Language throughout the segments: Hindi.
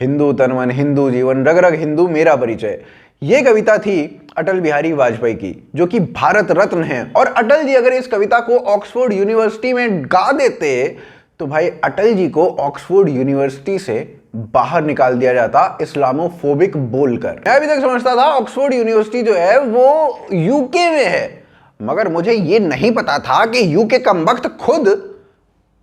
हिंदू तन मन हिंदू जीवन रग रग हिंदू मेरा परिचय। ये कविता थी अटल बिहारी वाजपेयी की, जो कि भारत रत्न है। और अटल जी अगर इस कविता को ऑक्सफोर्ड यूनिवर्सिटी में गा देते तो भाई अटल जी को ऑक्सफोर्ड यूनिवर्सिटी से बाहर निकाल दिया जाता इस्लामोफोबिक बोलकर। मैं अभी तक समझता था ऑक्सफोर्ड यूनिवर्सिटी जो है वो यूके में है, मगर मुझे ये नहीं पता था कि यूके का वक्त खुद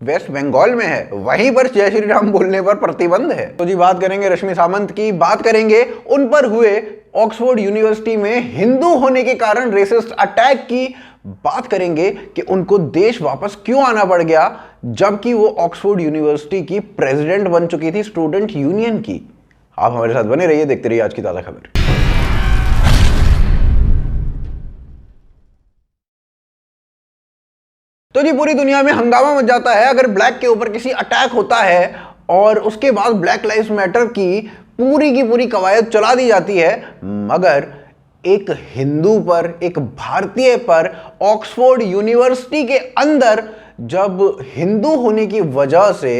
वेस्ट बंगाल में है, वहीं पर जय श्री राम बोलने पर प्रतिबंध है। तो जी बात करेंगे रश्मि सामंत की, बात करेंगे उन पर हुए ऑक्सफोर्ड यूनिवर्सिटी में हिंदू होने के कारण रेसिस्ट अटैक की, बात करेंगे कि उनको देश वापस क्यों आना पड़ गया जबकि वो ऑक्सफोर्ड यूनिवर्सिटी की प्रेसिडेंट बन चुकी थी स्टूडेंट यूनियन की। आप हमारे साथ बने रहिए, देखते रहिए आज की ताजा खबर। तो जी पूरी दुनिया में हंगामा मच जाता है अगर ब्लैक के ऊपर किसी अटैक होता है और उसके बाद ब्लैक लाइव्स मैटर की पूरी कवायद चला दी जाती है, मगर एक हिंदू पर, एक भारतीय पर ऑक्सफोर्ड यूनिवर्सिटी के अंदर जब हिंदू होने की वजह से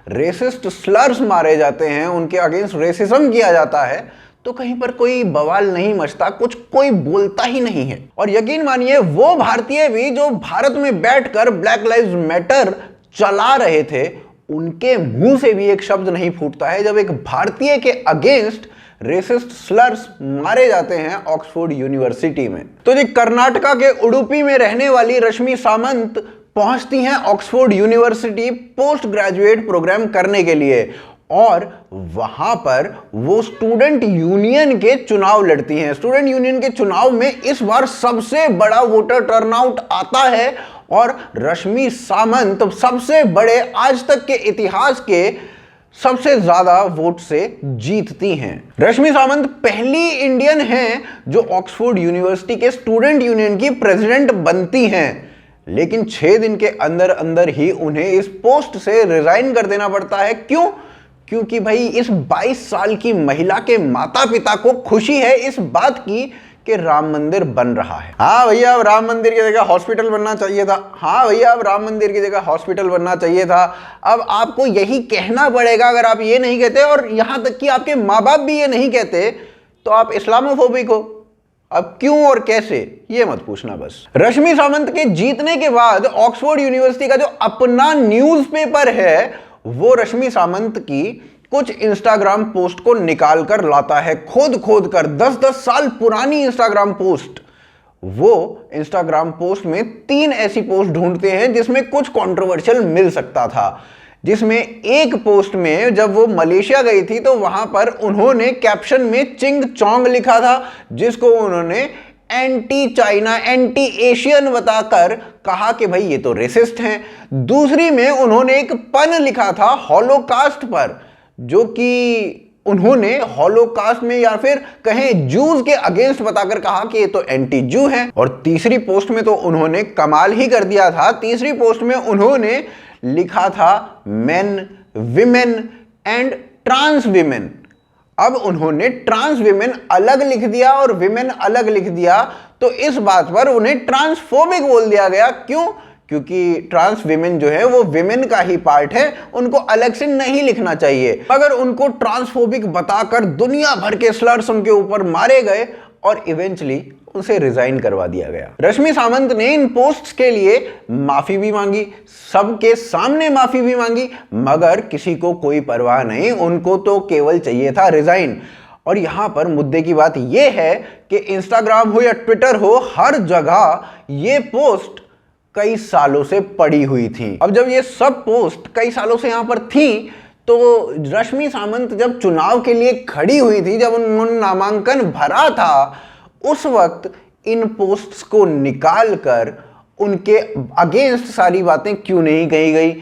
रेसिस्ट स्लर्स मारे जाते हैं, उनके अगेंस्ट रेसिज्म किया जाता है, तो कहीं पर कोई बवाल नहीं मचता, कुछ कोई बोलता ही नहीं है। और यकीन मानिए वो भारतीय भी जो भारत में बैठकर ब्लैक लाइव्स मैटर चला रहे थे, उनके मुंह से भी एक शब्द नहीं फूटता है जब एक भारतीय के अगेंस्ट रेसिस्ट स्लर्स मारे जाते हैं ऑक्सफोर्ड यूनिवर्सिटी में। तो जी कर्नाटका के उडुपी में रहने वाली रश्मि सामंत पहुंचती हैं Oxford University post graduate programme करने के लिए, और वहां पर वो स्टूडेंट यूनियन के चुनाव लड़ती हैं। स्टूडेंट यूनियन के चुनाव में इस बार सबसे बड़ा वोटर टर्नआउट आता है और रश्मि सामंत सबसे बड़े, आज तक के इतिहास के सबसे ज्यादा वोट से जीतती हैं। रश्मि सामंत पहली इंडियन हैं जो ऑक्सफोर्ड यूनिवर्सिटी के स्टूडेंट यूनियन की प्रेसिडेंट बनती हैं, लेकिन 6 दिन के अंदर अंदर ही उन्हें इस पोस्ट से रिजाइन कर देना पड़ता है। क्यों? क्योंकि भाई इस 22 साल की महिला के माता पिता को खुशी है इस बात की कि राम मंदिर बन रहा है। हाँ भैया, अब राम मंदिर की जगह हॉस्पिटल बनना चाहिए था। हाँ भैया, अब राम मंदिर की जगह हॉस्पिटल बनना चाहिए था। अब आपको यही कहना पड़ेगा, अगर आप ये नहीं कहते और यहां तक कि आपके माँ बाप भी ये नहीं कहते तो आप इस्लामोफोबिक हो। अब क्यों और कैसे ये मत पूछना बस। रश्मि सामंत के जीतने के बाद ऑक्सफोर्ड यूनिवर्सिटी का जो अपना न्यूज़पेपर है वो रश्मि सामंत की कुछ इंस्टाग्राम पोस्ट को निकाल कर लाता है, खोद कर 10-10 साल पुरानी इंस्टाग्राम पोस्ट। वो इंस्टाग्राम पोस्ट में 3 ऐसी पोस्ट ढूंढते हैं जिसमें कुछ कंट्रोवर्शियल मिल सकता था। जिसमें एक पोस्ट में जब वो मलेशिया गई थी तो वहां पर उन्होंने कैप्शन में चिंग चोंग लिखा था, जिसको उन्होंने एंटी चाइना, एंटी एशियन बताकर कहा कि भाई ये तो रेसिस्ट हैं। दूसरी में उन्होंने एक पन लिखा था हॉलोकास्ट पर, जो कि उन्होंने हॉलोकास्ट में या फिर कहें जूस के अगेंस्ट बताकर कहा कि ये तो एंटी जू हैं। और तीसरी पोस्ट में तो उन्होंने कमाल ही कर दिया था। तीसरी पोस्ट में उन्होंने लिखा था men, women and trans women. अब उन्होंने ट्रांस विमेन अलग लिख दिया और विमेन अलग लिख दिया, तो इस बात पर उन्हें ट्रांसफोबिक बोल दिया गया। क्यों? क्योंकि ट्रांस विमेन जो है वो विमेन का ही पार्ट है, उनको अलग से नहीं लिखना चाहिए। मगर उनको ट्रांसफोबिक बताकर दुनिया भर के स्लर्स उनके ऊपर मारे गए और इवेंचुअली उसे रिजाइन करवा दिया गया। रश्मि सामंत ने इन पोस्ट्स के लिए माफी भी मांगी, सबके सामने माफी भी मांगी, मगर किसी को कोई परवाह नहीं, उनको तो केवल चाहिए था रिजाइन। और यहां पर मुद्दे की बात यह है कि इंस्टाग्राम हो या ट्विटर हो, हर जगह ये पोस्ट कई सालों से पड़ी हुई थी। अब जब ये सब पोस्ट कई सालों से यहां पर थी तो रश्मि सामंत जब चुनाव के लिए खड़ी हुई थी, जब उन्होंने नामांकन भरा था, उस वक्त इन पोस्ट्स को निकालकर उनके अगेंस्ट सारी बातें क्यों नहीं कही गई?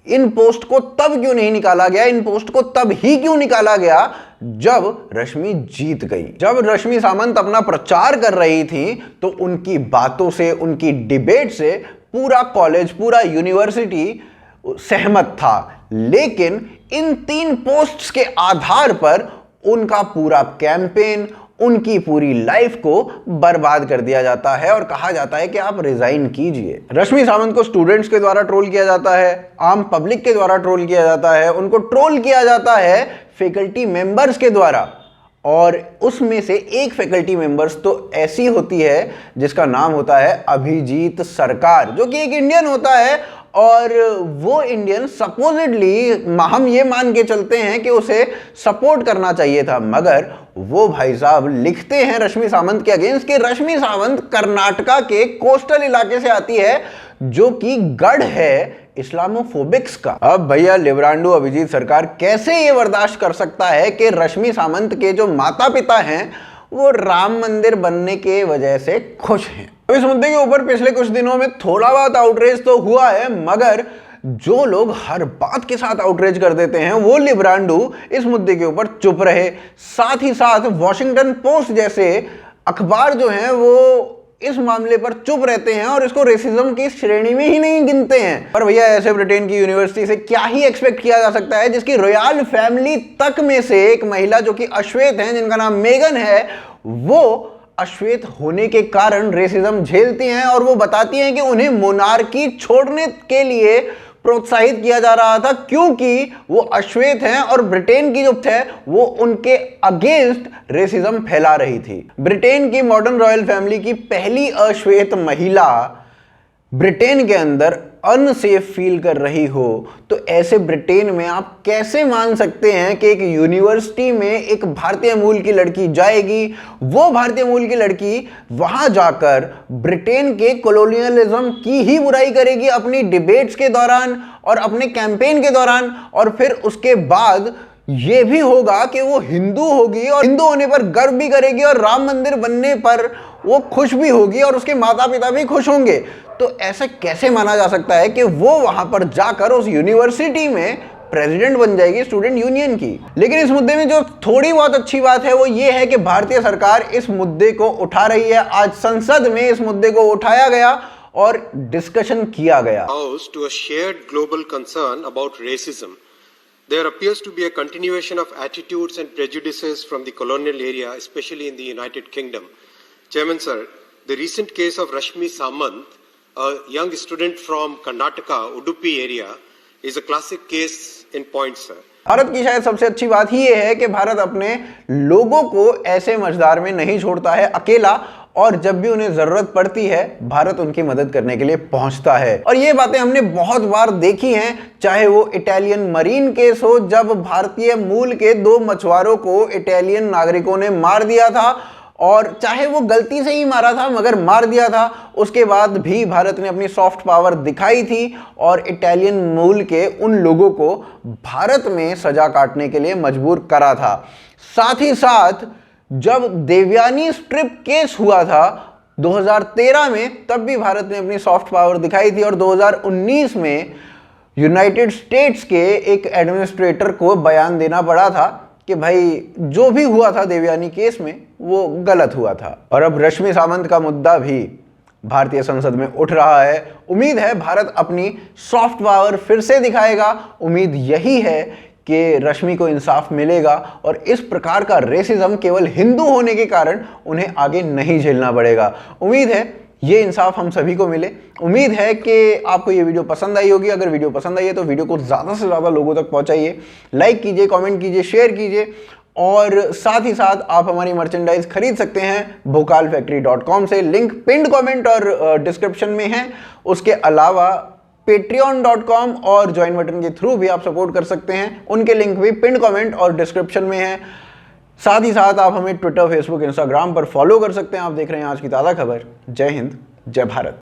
इन पोस्ट को तब क्यों नहीं निकाला गया? इन पोस्ट को तब ही क्यों निकाला गया जब रश्मि जीत गई? जब रश्मि सामंत अपना प्रचार कर रही थी तो उनकी बातों से, उनकी डिबेट से पूरा कॉलेज, पूरा यूनिवर्सिटी सहमत था। लेकिन इन 3 पोस्ट्स के आधार पर उनका पूरा कैंपेन, उनकी पूरी लाइफ को बर्बाद कर दिया जाता है और कहा जाता है कि आप रिजाइन कीजिए। रश्मि सावंत को स्टूडेंट्स के द्वारा ट्रोल किया जाता है, आम पब्लिक के द्वारा ट्रोल किया जाता है, उनको ट्रोल किया जाता है फैकल्टी मेंबर्स के द्वारा। और उसमें से एक फैकल्टी मेंबर्स तो ऐसी होती है जिसका नाम होता है अभिजीत सरकार, जो कि एक इंडियन होता है। और वो इंडियन सपोजिटली हम ये मान के चलते हैं कि उसे सपोर्ट करना चाहिए था, मगर वो भाई साहब लिखते हैं रश्मि सावंत के अगेंस्ट कि रश्मि सावंत कर्नाटका के कोस्टल इलाके से आती है जो कि गढ़ है इस्लामोफोबिक्स का। अब भैया लिब्रांडो अभिजीत सरकार कैसे ये बर्दाश्त कर सकता है कि रश्मि सावंत के जो माता पिता हैं वो राम मंदिर बनने के वजह से खुश हैं। तो इस मुद्दे के ऊपर पिछले कुछ दिनों में थोड़ा बहुत आउटरीच तो हुआ है, मगर जो लोग हर बात के साथ आउटरीच कर देते हैं वो लिब्रांडो इस मुद्दे के ऊपर चुप रहे। साथ ही साथ वॉशिंगटन पोस्ट जैसे अखबार जो हैं वो इस मामले पर चुप रहते हैं और इसको रेसिज्म की श्रेणी में ही नहीं गिनते हैं। पर भैया ऐसे ब्रिटेन की यूनिवर्सिटी से क्या ही एक्सपेक्ट किया जा सकता है जिसकी रॉयल फैमिली तक में से एक महिला जो कि अश्वेत हैं, जिनका नाम मेगन है, वो अश्वेत होने के कारण रेसिज्म झेलती हैं और वो बताती हैं कि उन्हें मोनार्की छोड़ने के लिए प्रोत्साहित किया जा रहा था क्योंकि वो अश्वेत हैं और ब्रिटेन की जो थे वो उनके अगेंस्ट रेसिज्म फैला रही थी। ब्रिटेन की मॉडर्न रॉयल फैमिली की पहली अश्वेत महिला ब्रिटेन के अंदर अनसेफ फील कर रही हो, तो ऐसे ब्रिटेन में आप कैसे मान सकते हैं कि एक यूनिवर्सिटी में एक भारतीय मूल की लड़की जाएगी, वो भारतीय मूल की लड़की वहां जाकर ब्रिटेन के कॉलोनियलिज्म की ही बुराई करेगी अपनी डिबेट्स के दौरान और अपने कैंपेन के दौरान, और फिर उसके बाद ये भी होगा कि वो हिंदू होगी और हिंदू होने पर गर्व भी करेगी और राम मंदिर बनने पर वो खुश भी होगी और उसके माता पिता भी खुश होंगे। तो ऐसा कैसे माना जा सकता है कि वो वहां पर जाकर उस यूनिवर्सिटी में प्रेसिडेंट बन जाएगी स्टूडेंट यूनियन की। लेकिन इस मुद्दे में जो थोड़ी बहुत अच्छी बात है वो ये है कि भारतीय सरकार इस मुद्दे को उठा रही है। आज संसद में इस मुद्दे को उठाया गया और डिस्कशन किया गया। To a shared global concern about racism, there appears to be a continuation of attitudes and prejudices from the colonial area, especially in the United Kingdom. Chairman sir, the recent case of Rashmi Samant, a young student from Karnataka, Udupi area, is a classic case in point, sir. Bharat की शायद सबसे अच्छी बात ही ये है कि भारत अपने लोगों को ऐसे मझधार में नहीं छोड़ता है अकेला, और जब भी उन्हें जरूरत पड़ती है भारत उनकी मदद करने के लिए पहुंचता है। और ये बातें हमने बहुत बार देखी हैं, चाहे वो इटालियन मरीन केस हो जब भारतीय मूल के 2 मछुआरों को इटालियन नागरिकों ने मार दिया था, और चाहे वो गलती से ही मारा था मगर मार दिया था, उसके बाद भी भारत ने अपनी सॉफ्ट पावर दिखाई थी और इटालियन मूल के उन लोगों को भारत में सजा काटने के लिए मजबूर करा था। साथ ही साथ जब देवयानी स्ट्रिप केस हुआ था 2013 में, तब भी भारत ने अपनी सॉफ्ट पावर दिखाई थी और 2019 में यूनाइटेड स्टेट्स के एक एडमिनिस्ट्रेटर को बयान देना पड़ा था कि भाई जो भी हुआ था देवयानी केस में वो गलत हुआ था। और अब रश्मि सावंत का मुद्दा भी भारतीय संसद में उठ रहा है। उम्मीद है भारत अपनी सॉफ्ट पावर फिर से दिखाएगा। उम्मीद यही है कि रश्मि को इंसाफ मिलेगा और इस प्रकार का रेसिज्म केवल हिंदू होने के कारण उन्हें आगे नहीं झेलना पड़ेगा। उम्मीद है ये इंसाफ हम सभी को मिले। उम्मीद है कि आपको ये वीडियो पसंद आई होगी। अगर वीडियो पसंद आई है तो वीडियो को ज़्यादा से ज़्यादा लोगों तक पहुंचाइए, लाइक कीजिए, कमेंट कीजिए, शेयर कीजिए, और साथ ही साथ आप हमारी मर्चेंडाइज खरीद सकते हैं bhokalfactory.com से। लिंक पिंड कमेंट और डिस्क्रिप्शन में है। उसके अलावा patreon.com और ज्वाइन बटन के थ्रू भी आप सपोर्ट कर सकते हैं, उनके लिंक भी पिंड कमेंट और डिस्क्रिप्शन में है। साथ ही साथ आप हमें ट्विटर, फेसबुक, इंस्टाग्राम पर फॉलो कर सकते हैं। आप देख रहे हैं आज की ताज़ा खबर। जय हिंद, जय भारत।